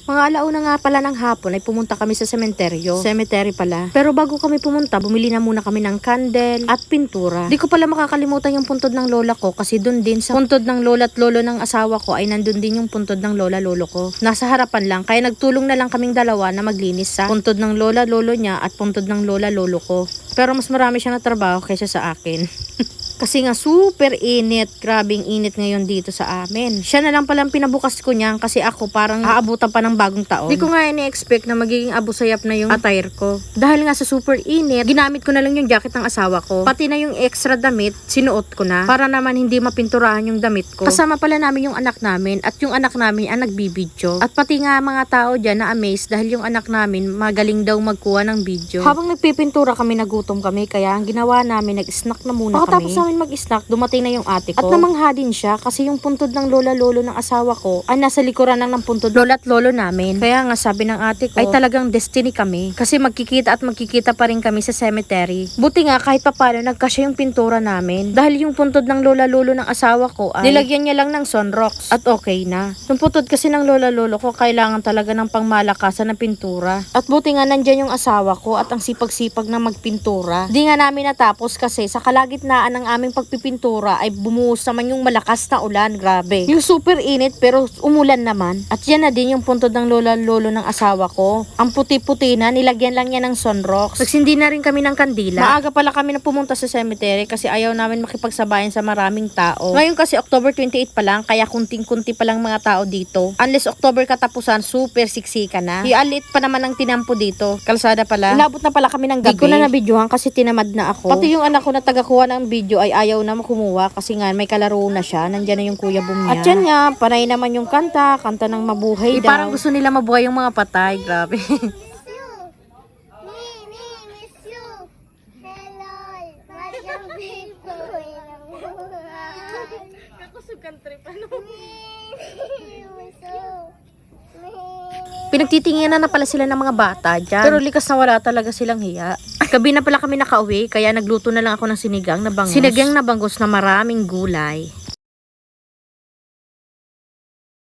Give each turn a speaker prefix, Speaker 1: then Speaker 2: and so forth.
Speaker 1: Mga alauna nga pala ng hapon ay pumunta kami sa sementeryo. Cemetery pala. Pero bago kami pumunta, bumili na muna kami ng candle at pintura. Di ko pala makakalimutan yung puntod ng lola ko kasi dun din sa puntod ng lola at lolo ng asawa ko ay nandun din yung puntod ng lola lolo ko. Nasa harapan lang, kaya nagtulong na lang kaming dalawa na maglinis sa puntod ng lola lolo niya at puntod ng lola lolo ko. Pero mas marami siya na trabaho kaysa sa akin. Kasi nga super init. Grabing init ngayon dito sa amin. Siya na lang palang pinabukas ko niyan kasi ako parang aabutan pa ng bagong taon. Di ko nga ini-expect na magiging abusayap na yung attire ko. Dahil nga sa super init, ginamit ko na lang yung jacket ng asawa ko. Pati na yung extra damit, sinuot ko na. Para naman hindi mapinturahan yung damit ko. Kasama pala namin yung anak namin at yung anak namin ang nagbibidyo. At pati nga mga tao dyan na amazed dahil yung anak namin magaling daw magkuha ng video. Habang nagpipintura kami, nagutom kami. Kaya ang ginawa namin, nag-snack na muna kami. Mag-snack, dumating na yung ate ko. At namangha din siya kasi yung puntod ng lola lolo ng asawa ko ay nasa likuran ng puntod lola at lolo namin. Kaya nga sabi ng ate ko ay talagang destiny kami kasi magkikita pa rin kami sa cemetery. Buti nga kahit papano nagkasya yung pintura namin dahil yung puntod ng lola lolo ng asawa ko ay nilagyan niya lang ng sunrocks at okay na. Yung puntod kasi ng lola lolo ko kailangan talaga ng pangmalakasan na pintura. At buti nga nandyan yung asawa ko at ang sipag-sipag na magpintura. Di nga namin natapos kasi sa kalagitnaan ng aming pagpipintura ay bumuhos naman yung malakas na ulan. Grabe. Yung super init pero umulan naman. At yan na din yung puntod ng lola lolo ng asawa ko. Ang puti-puti na, nilagyan lang yan ng sunrocks. Nagsindi na rin kami ng kandila. Maaga pala kami na pumunta sa cemetery kasi ayaw namin makipagsabayan sa maraming tao. Ngayon kasi October 28 pa lang kaya kunting-kunti pa lang mga tao dito. Unless October katapusan, super siksika na. Ialit pa naman ang tinampo dito. Kalsada pala. Inabot na pala kami ng gabi. Di ko na nabidyohan kasi tinamad na ako. Pati yung anak ko na tagakuha ng video ay ayaw na kumuha kasi nga may kalaro na siya. Nandiyan na yung kuya boom niya. At yan nga, panay naman yung kanta ng mabuhay daw. Parang gusto nila mabuhay yung mga patay. Grabe. Pinagtitinginan na pala sila ng mga bata dyan. Pero likas na wala talaga silang hiya. Gabi na pala kami nakauwi, kaya nagluto na lang ako ng sinigang na bangus. Sinigang na bangus na maraming gulay.